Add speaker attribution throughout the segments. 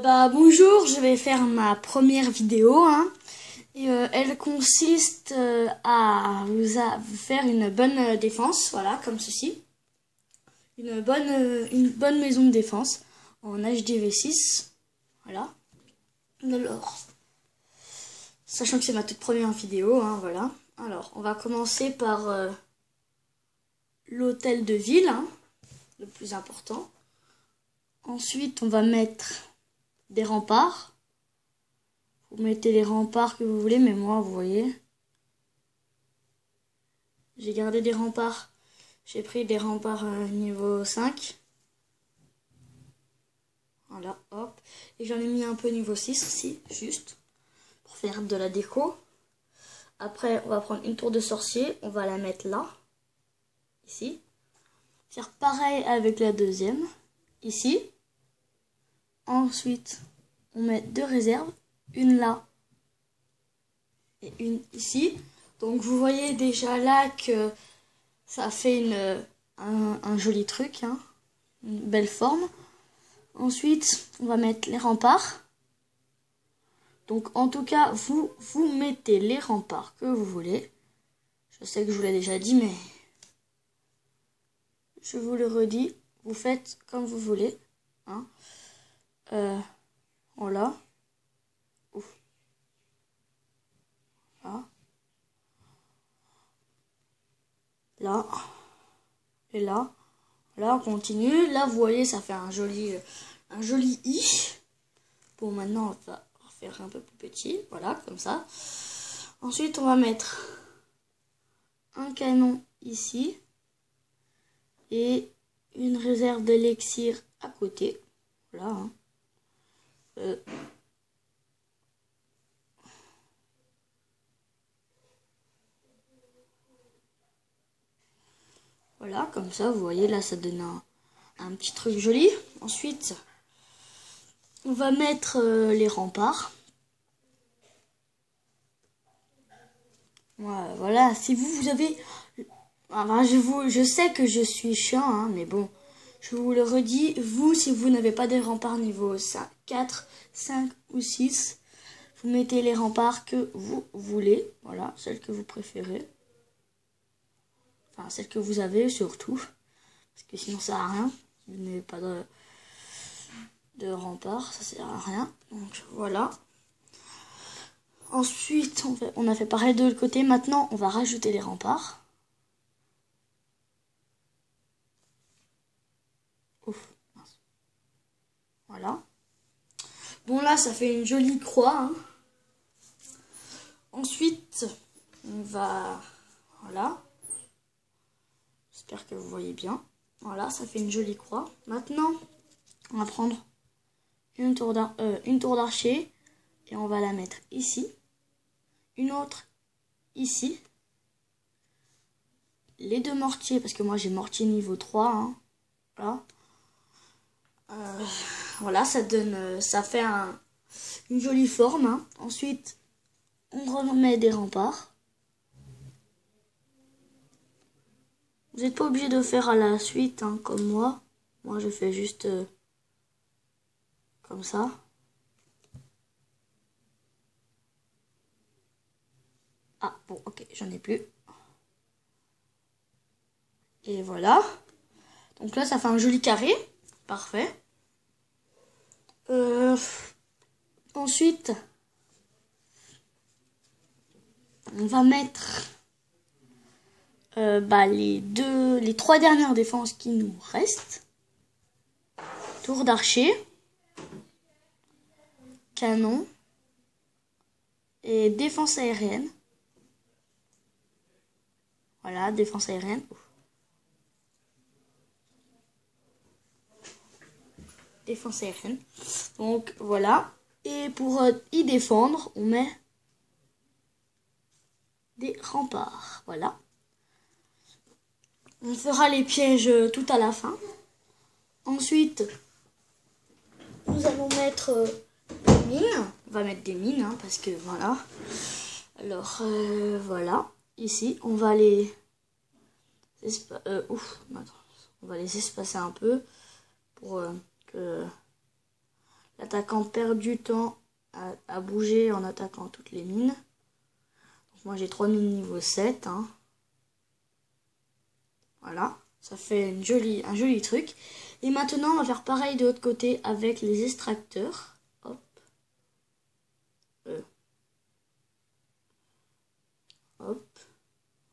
Speaker 1: Bonjour, je vais faire ma première vidéo, hein, et elle consiste à vous faire une bonne défense, voilà, comme ceci. Une bonne maison de défense en HDV6, voilà. Alors, sachant que c'est ma toute première vidéo, hein, voilà. Alors, on va commencer par l'hôtel de ville, hein, le plus important. Ensuite, on va mettre des remparts. Vous mettez les remparts que vous voulez, mais moi, vous voyez, j'ai gardé des remparts. J'ai pris des remparts niveau 5. Voilà, hop. Et j'en ai mis un peu niveau 6 aussi, juste, pour faire de la déco. Après, on va prendre une tour de sorcier. On va la mettre là, ici. Faire pareil avec la deuxième, ici. Ensuite, on met deux réserves. Une là et une ici. Donc vous voyez déjà là que ça fait un joli truc, hein, une belle forme. Ensuite, on va mettre les remparts. Donc en tout cas, vous mettez les remparts que vous voulez. Je sais que je vous l'ai déjà dit, mais je vous le redis. Vous faites comme vous voulez, hein. Voilà. Ouf. Là. Là. Et là. Là, on continue. Là, vous voyez, ça fait un joli i. Bon, maintenant, on va faire un peu plus petit. Voilà, comme ça. Ensuite, on va mettre un canon ici. Et une réserve d'élixir à côté. Voilà, hein. Voilà, comme ça, vous voyez, là, ça donne un petit truc joli. Ensuite, on va mettre les remparts. Voilà, si vous avez... Enfin, je sais que je suis chiant, hein, mais bon, je vous le redis, vous, si vous n'avez pas des remparts niveau 5, 4, 5 ou 6, vous mettez les remparts que vous voulez. Voilà, celles que vous préférez. Enfin, celles que vous avez surtout. Parce que sinon, ça sert à rien. Vous n'avez pas de remparts, ça sert à rien. Donc, voilà. Ensuite, on a fait pareil de l'autre côté. Maintenant, on va rajouter les remparts. Ouf, mince. Voilà. Bon, là, ça fait une jolie croix, hein. Ensuite, on va... Voilà. J'espère que vous voyez bien. Voilà, ça fait une jolie croix. Maintenant, on va prendre une tour d'archer et on va la mettre ici. Une autre ici. Les deux mortiers, parce que moi j'ai mortier niveau 3. Hein. Voilà. Voilà, ça donne, ça fait une jolie forme. Hein. Ensuite, on remet des remparts. Vous n'êtes pas obligé de faire à la suite, hein, comme moi. Moi, je fais juste comme ça. Ah, bon, ok, j'en ai plus. Et voilà. Donc là, ça fait un joli carré. Parfait. Ensuite, on va mettre les trois dernières défenses qui nous restent. Tour d'archer, canon et défense aérienne. Voilà, défense aérienne. Défense aérienne. Donc voilà. Et pour y défendre, on met des remparts. Voilà. On fera les pièges tout à la fin. Ensuite, nous allons mettre des mines. On va mettre des mines, hein, parce que voilà. Alors, voilà. Ici, on va les... on va les espacer un peu pour que la l'attaquant perd du temps à bouger en attaquant toutes les mines. Donc moi j'ai 3 mines niveau 7. Hein. Voilà, ça fait un joli truc. Et maintenant on va faire pareil de l'autre côté avec les extracteurs. Hop. Hop.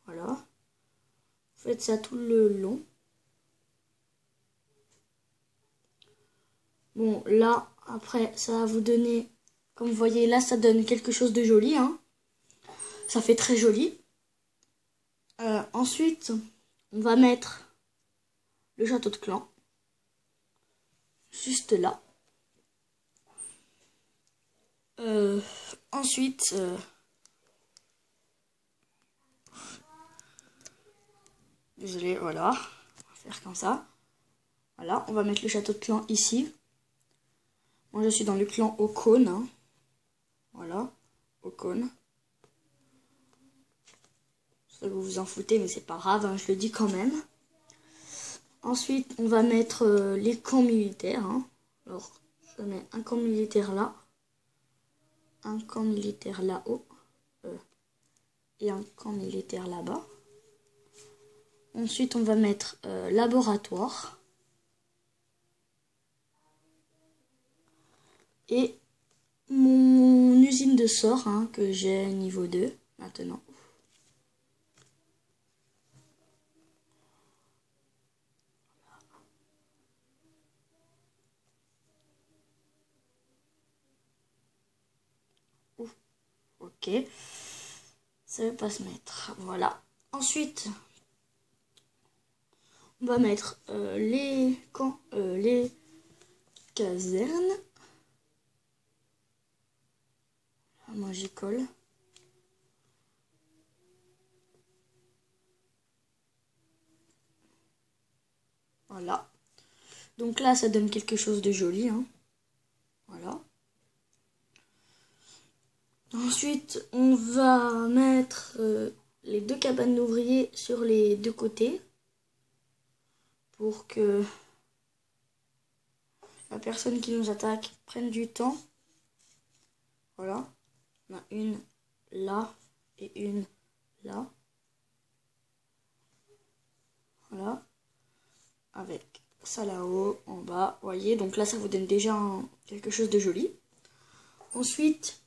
Speaker 1: Voilà. Vous faites ça tout le long. Bon, là, après, ça va vous donner... Comme vous voyez, là, ça donne quelque chose de joli. Hein. Ça fait très joli. Ensuite, on va mettre le château de clan. Juste là. Ensuite... désolé, voilà. On va faire comme ça. Voilà, on va mettre le château de clan ici. Moi, je suis dans le clan Ocone. Hein. Voilà, Ocone. Je sais que vous vous en foutez, mais c'est pas grave, hein, je le dis quand même. Ensuite, on va mettre les camps militaires. Hein. Alors, je mets un camp militaire là. Un camp militaire là-haut. Et un camp militaire là-bas. Ensuite, on va mettre laboratoire. Et mon usine de sort, hein, que j'ai niveau 2 maintenant. Ouf. Ok. Ça ne veut pas se mettre. Voilà. Ensuite, on va mettre les casernes. Moi j'y colle. Voilà. Donc là ça donne quelque chose de joli. Hein. Voilà. Ensuite on va mettre les 2 cabanes d'ouvriers sur les 2 côtés. Pour que la personne qui nous attaque prenne du temps. Voilà. On a une là et une là. Voilà. Avec ça là-haut, en bas. Vous voyez, donc là, ça vous donne déjà quelque chose de joli. Ensuite,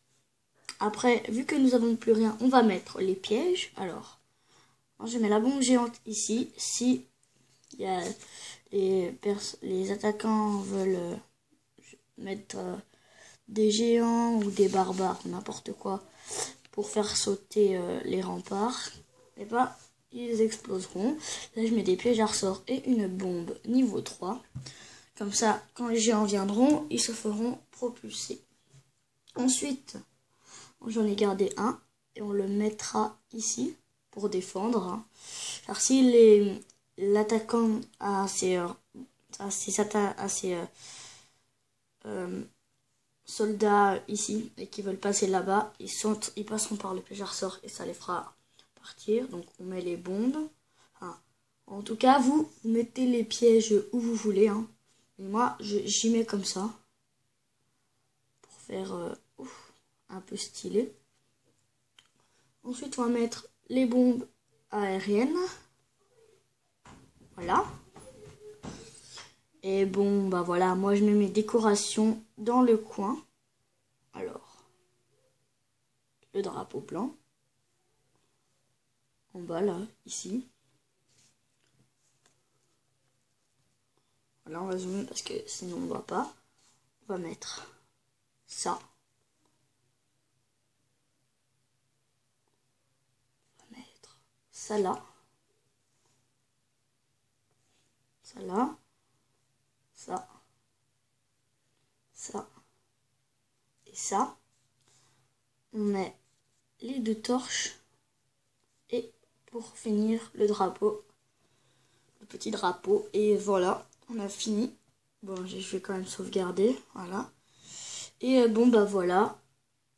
Speaker 1: après, vu que nous n'avons plus rien, on va mettre les pièges. Alors, je mets la bombe géante ici. Si il y a les attaquants veulent mettre des géants ou des barbares, n'importe quoi, pour faire sauter les remparts, et bah ils exploseront. Là je mets des pièges à ressort et une bombe niveau 3. Comme ça, quand les géants viendront, ils se feront propulser. Ensuite, j'en ai gardé un et on le mettra ici pour défendre. Hein. Car si l'attaquant a ses soldats ici et qui veulent passer là-bas, ils passeront par le piège à ressort et ça les fera partir. Donc on met les bombes. Enfin, en tout cas, vous mettez les pièges où vous voulez. Hein. Et moi, j'y mets comme ça pour faire un peu stylé. Ensuite, on va mettre les bombes aériennes. Voilà. Et bon, bah voilà, moi je mets mes décorations dans le coin. Alors, le drapeau blanc. En bas, là, ici. Voilà, on va zoomer parce que sinon on ne voit pas. On va mettre ça. On va mettre ça là. Ça là. Ça. Ça. Et ça. On met les 2 torches. Et pour finir, le drapeau. Le petit drapeau. Et voilà, on a fini. Bon, je vais quand même sauvegarder. Voilà. Et bon, bah voilà.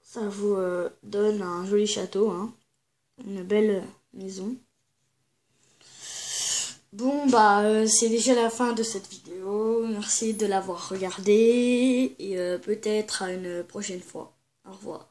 Speaker 1: Ça vous donne un joli château. Hein. Une belle maison. Bon, bah, c'est déjà la fin de cette vidéo. Merci de l'avoir regardée et peut-être à une prochaine fois. Au revoir.